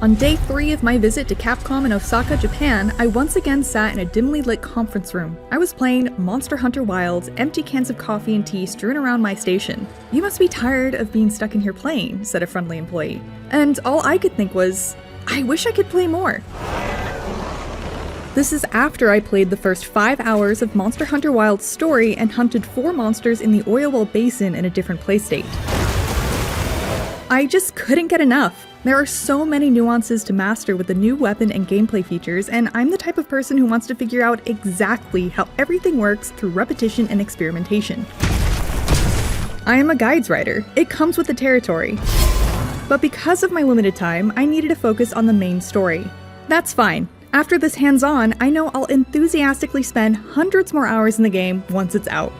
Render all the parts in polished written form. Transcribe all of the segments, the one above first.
On day 3 of my visit to Capcom in Osaka, Japan, I once again sat in a dimly lit conference room. I was playing Monster Hunter Wilds, empty cans of coffee and tea strewn around my station. "You must be tired of being stuck in here playing," said a friendly employee. And all I could think was, I wish I could play more. This is after I played the first 5 hours of Monster Hunter Wilds' story and hunted 4 monsters in the Oil Basin in a different playstate. I just couldn't get enough. There are so many nuances to master with the new weapon and gameplay features, and I'm the type of person who wants to figure out exactly how everything works through repetition and experimentation. I am a guides writer. It comes with the territory. But because of my limited time, I needed to focus on the main story. That's fine. After this hands-on, I know I'll enthusiastically spend hundreds more hours in the game once it's out.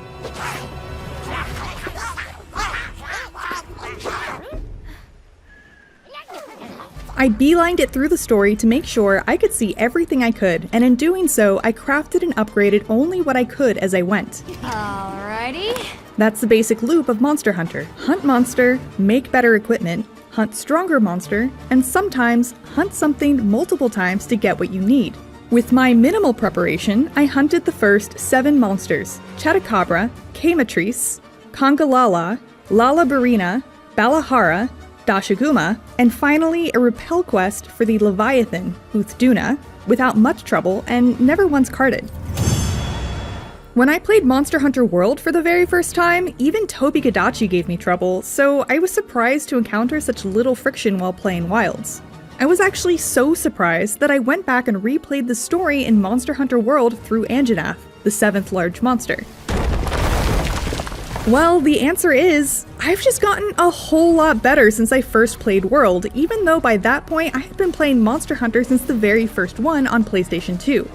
I beelined it through the story to make sure I could see everything I could, and in doing so, I crafted and upgraded only what I could as I went. Alrighty. That's the basic loop of Monster Hunter. Hunt monster, make better equipment, hunt stronger monster, and sometimes hunt something multiple times to get what you need. With my minimal preparation, I hunted the first 7 monsters: Chatacabra, Kamatrice, Congalala, Lalabarina, Balahara, Dashaguma, and finally a repel quest for the Leviathan, Uthduna, without much trouble and never once carded. When I played Monster Hunter World for the very first time, even Tobi-Kadachi gave me trouble, so I was surprised to encounter such little friction while playing Wilds. I was actually so surprised that I went back and replayed the story in Monster Hunter World through Anjanath, the 7th large monster. Well, the answer is, I've just gotten a whole lot better since I first played World, even though by that point I had been playing Monster Hunter since the very first one on PlayStation 2.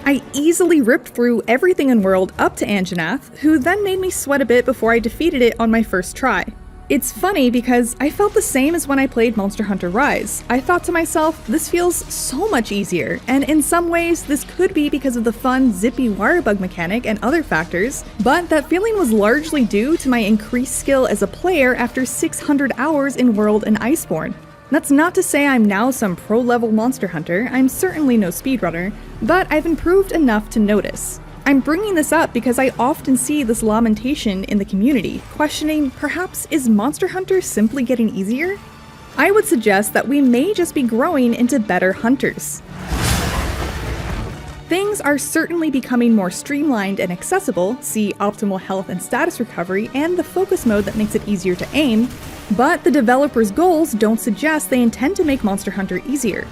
I easily ripped through everything in World up to Anjanath, who then made me sweat a bit before I defeated it on my first try. It's funny because I felt the same as when I played Monster Hunter Rise. I thought to myself, this feels so much easier, and in some ways this could be because of the fun zippy wirebug mechanic and other factors, but that feeling was largely due to my increased skill as a player after 600 hours in World and Iceborne. That's not to say I'm now some pro-level Monster Hunter, I'm certainly no speedrunner, but I've improved enough to notice. I'm bringing this up because I often see this lamentation in the community, questioning, perhaps is Monster Hunter simply getting easier? I would suggest that we may just be growing into better hunters. Things are certainly becoming more streamlined and accessible, see optimal health and status recovery and the focus mode that makes it easier to aim, but the developers' goals don't suggest they intend to make Monster Hunter easier.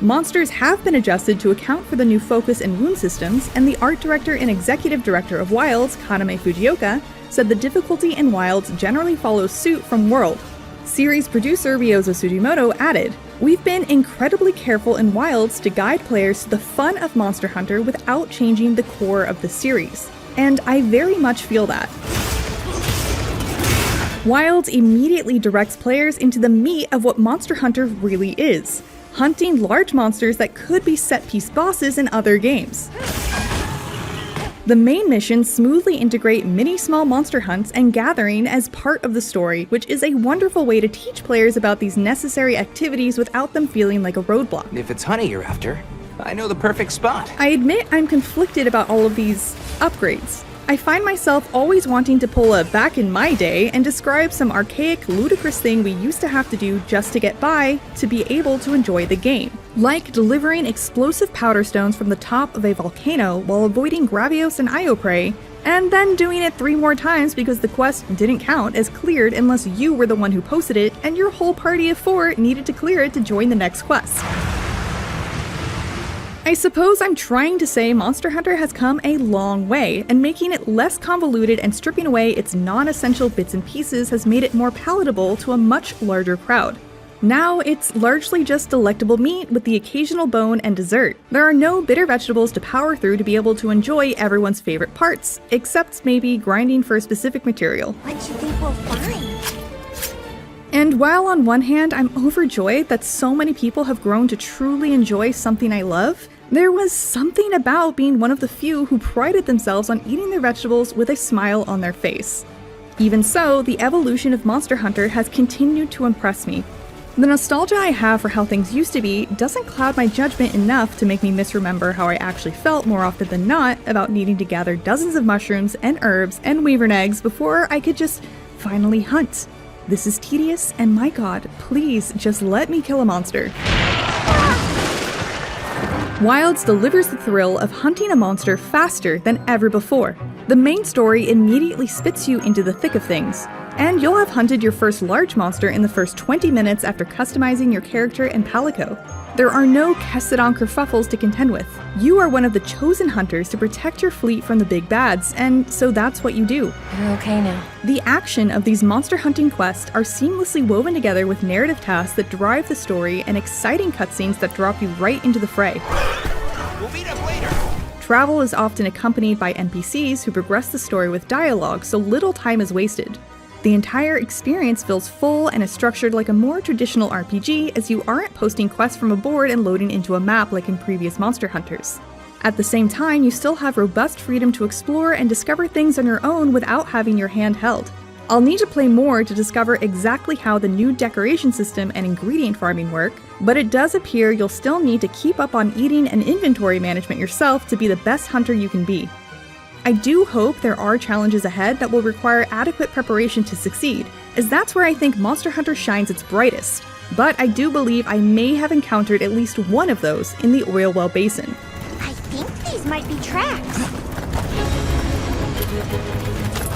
Monsters have been adjusted to account for the new focus and wound systems, and the art director and executive director of Wilds, Kaname Fujioka, said the difficulty in Wilds generally follows suit from World. Series producer Ryozo Sugimoto added, "We've been incredibly careful in Wilds to guide players to the fun of Monster Hunter without changing the core of the series. And I very much feel that." Wilds immediately directs players into the meat of what Monster Hunter really is: hunting large monsters that could be set-piece bosses in other games. The main missions smoothly integrate many small monster hunts and gathering as part of the story, which is a wonderful way to teach players about these necessary activities without them feeling like a roadblock. If it's honey you're after, I know the perfect spot. I admit I'm conflicted about all of these upgrades. I find myself always wanting to pull a back in my day and describe some archaic, ludicrous thing we used to have to do just to get by to be able to enjoy the game. Like delivering explosive powder stones from the top of a volcano while avoiding Gravios and Ioprey, and then doing it 3 more times because the quest didn't count as cleared unless you were the one who posted it and your whole party of 4 needed to clear it to join the next quest. I suppose I'm trying to say Monster Hunter has come a long way, and making it less convoluted and stripping away its non-essential bits and pieces has made it more palatable to a much larger crowd. Now it's largely just delectable meat with the occasional bone and dessert. There are no bitter vegetables to power through to be able to enjoy everyone's favorite parts, except maybe grinding for a specific material. What do you think we'll find? And while on one hand I'm overjoyed that so many people have grown to truly enjoy something I love, there was something about being one of the few who prided themselves on eating their vegetables with a smile on their face. Even so, the evolution of Monster Hunter has continued to impress me. The nostalgia I have for how things used to be doesn't cloud my judgment enough to make me misremember how I actually felt more often than not about needing to gather dozens of mushrooms and herbs and wyvern eggs before I could just finally hunt. This is tedious, and my god, please just let me kill a monster. Wilds delivers the thrill of hunting a monster faster than ever before. The main story immediately spits you into the thick of things, and you'll have hunted your first large monster in the first 20 minutes after customizing your character and palico. There are no Caseyden kerfuffles to contend with. You are one of the chosen hunters to protect your fleet from the big bads, and so that's what you do. You're okay now. The action of these monster hunting quests are seamlessly woven together with narrative tasks that drive the story and exciting cutscenes that drop you right into the fray. We'll meet up later. Travel is often accompanied by NPCs who progress the story with dialogue, so little time is wasted. The entire experience feels full and is structured like a more traditional RPG, as you aren't posting quests from a board and loading into a map like in previous Monster Hunters. At the same time, you still have robust freedom to explore and discover things on your own without having your hand held. I'll need to play more to discover exactly how the new decoration system and ingredient farming work, but it does appear you'll still need to keep up on eating and inventory management yourself to be the best hunter you can be. I do hope there are challenges ahead that will require adequate preparation to succeed, as that's where I think Monster Hunter shines its brightest. But I do believe I may have encountered at least one of those in the oil well basin. I think these might be tracks.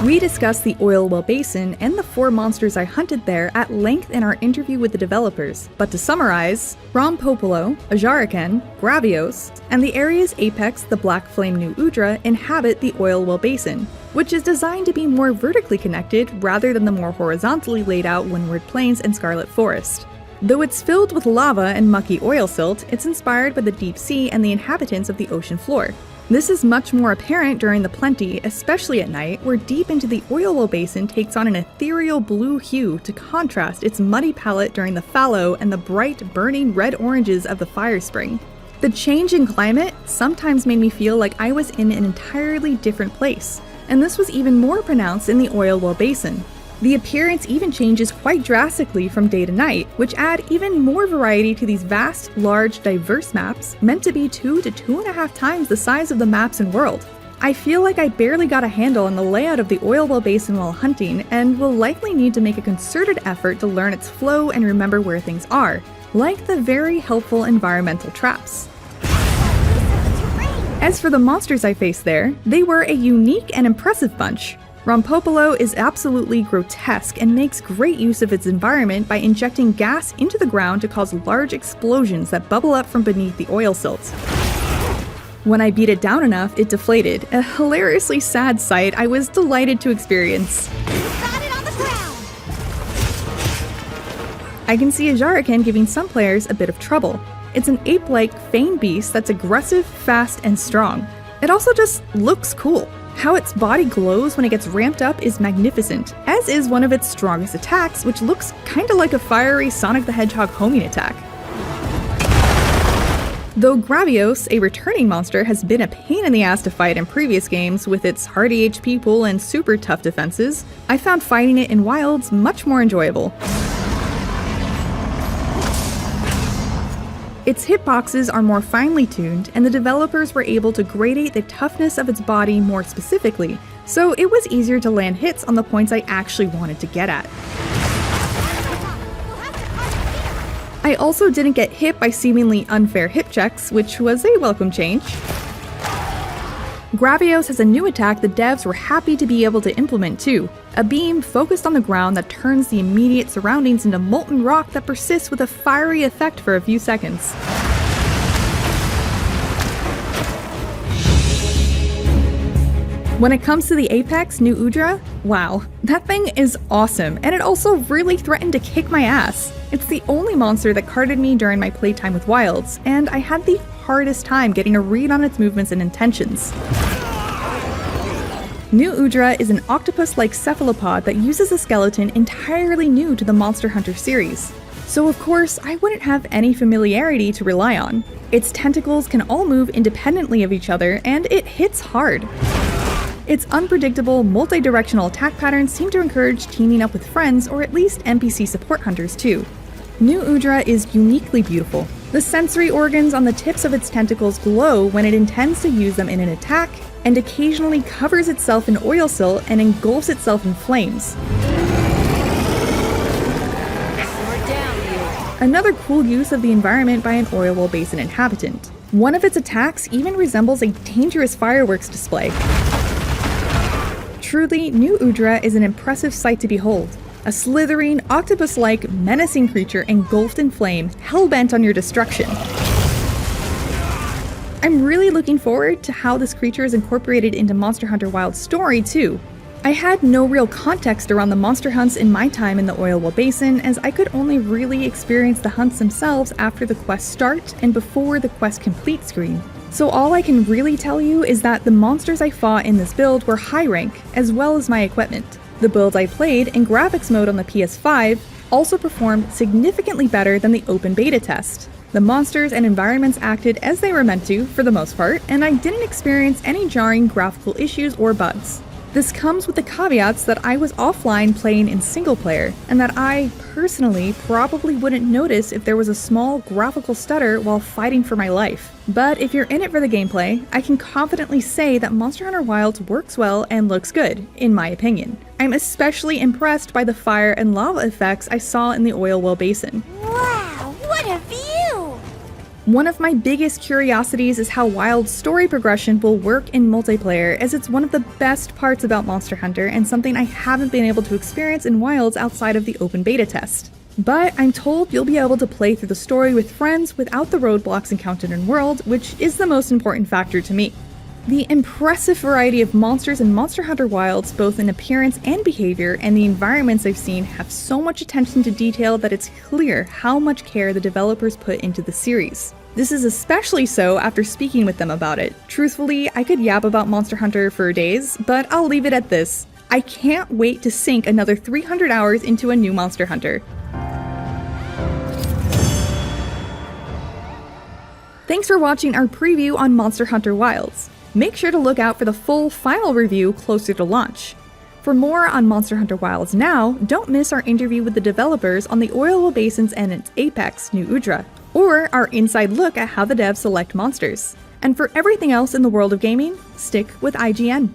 We discussed the oil well basin and the 4 monsters I hunted there at length in our interview with the developers, but to summarize, Rompopolo, Ajaraken, Gravios, and the area's apex, the Black Flame New Udra, inhabit the oil well basin, which is designed to be more vertically connected rather than the more horizontally laid out Windward Plains and Scarlet Forest. Though it's filled with lava and mucky oil silt, it's inspired by the deep sea and the inhabitants of the ocean floor. This is much more apparent during the plenty, especially at night, where deep into the oil well basin takes on an ethereal blue hue to contrast its muddy palette during the fallow and the bright, burning red-oranges of the fire spring. The change in climate sometimes made me feel like I was in an entirely different place, and this was even more pronounced in the oil well basin. The appearance even changes quite drastically from day to night, which add even more variety to these vast, large, diverse maps, meant to be 2 to 2.5 times the size of the maps in World. I feel like I barely got a handle on the layout of the oil well basin while hunting, and will likely need to make a concerted effort to learn its flow and remember where things are, like the very helpful environmental traps. As for the monsters I faced there, they were a unique and impressive bunch. Rompopolo is absolutely grotesque and makes great use of its environment by injecting gas into the ground to cause large explosions that bubble up from beneath the oil silt. When I beat it down enough, it deflated, a hilariously sad sight I was delighted to experience. Got it on the ground. I can see Ajaraken giving some players a bit of trouble. It's an ape-like fang beast that's aggressive, fast, and strong. It also just looks cool. How its body glows when it gets ramped up is magnificent, as is one of its strongest attacks, which looks kinda like a fiery Sonic the Hedgehog homing attack. Though Gravios, a returning monster, has been a pain in the ass to fight in previous games with its hardy HP pool and super tough defenses, I found fighting it in Wilds much more enjoyable. Its hitboxes are more finely tuned, and the developers were able to gradate the toughness of its body more specifically, so it was easier to land hits on the points I actually wanted to get at. I also didn't get hit by seemingly unfair hip checks, which was a welcome change. Gravios has a new attack the devs were happy to be able to implement too, a beam focused on the ground that turns the immediate surroundings into molten rock that persists with a fiery effect for a few seconds. When it comes to the Apex New Udra, wow, that thing is awesome, and it also really threatened to kick my ass. It's the only monster that carded me during my playtime with Wilds, and I had the hardest time getting a read on its movements and intentions. New Udra is an octopus-like cephalopod that uses a skeleton entirely new to the Monster Hunter series. So of course, I wouldn't have any familiarity to rely on. Its tentacles can all move independently of each other, and it hits hard. Its unpredictable, multi-directional attack patterns seem to encourage teaming up with friends or at least NPC support hunters too. New Udra is uniquely beautiful. The sensory organs on the tips of its tentacles glow when it intends to use them in an attack, and occasionally covers itself in oil silt and engulfs itself in flames. Another cool use of the environment by an oil well basin inhabitant. One of its attacks even resembles a dangerous fireworks display. Truly, New Udra is an impressive sight to behold. A slithering, octopus-like, menacing creature engulfed in flame, hell-bent on your destruction. I'm really looking forward to how this creature is incorporated into Monster Hunter Wilds' story, too. I had no real context around the monster hunts in my time in the oil well basin, as I could only really experience the hunts themselves after the quest start and before the quest complete screen. So all I can really tell you is that the monsters I fought in this build were high rank, as well as my equipment. The build I played in graphics mode on the PS5 also performed significantly better than the open beta test. The monsters and environments acted as they were meant to, for the most part, and I didn't experience any jarring graphical issues or bugs. This comes with the caveats that I was offline playing in single player, and that I, personally, probably wouldn't notice if there was a small graphical stutter while fighting for my life. But if you're in it for the gameplay, I can confidently say that Monster Hunter Wilds works well and looks good, in my opinion. I'm especially impressed by the fire and lava effects I saw in the oil well basin. Wow, what a view! One of my biggest curiosities is how Wild's story progression will work in multiplayer, as it's one of the best parts about Monster Hunter and something I haven't been able to experience in Wilds outside of the open beta test. But I'm told you'll be able to play through the story with friends without the roadblocks encountered in World, which is the most important factor to me. The impressive variety of monsters in Monster Hunter Wilds, both in appearance and behavior, and the environments I've seen have so much attention to detail that it's clear how much care the developers put into the series. This is especially so after speaking with them about it. Truthfully, I could yap about Monster Hunter for days, but I'll leave it at this. I can't wait to sink another 300 hours into a new Monster Hunter. Thanks for watching our preview on Monster Hunter Wilds. Make sure to look out for the full final review closer to launch. For more on Monster Hunter Wilds now, don't miss our interview with the developers on the oil well basins and its apex, New Udra, or our inside look at how the devs select monsters. And for everything else in the world of gaming, stick with IGN.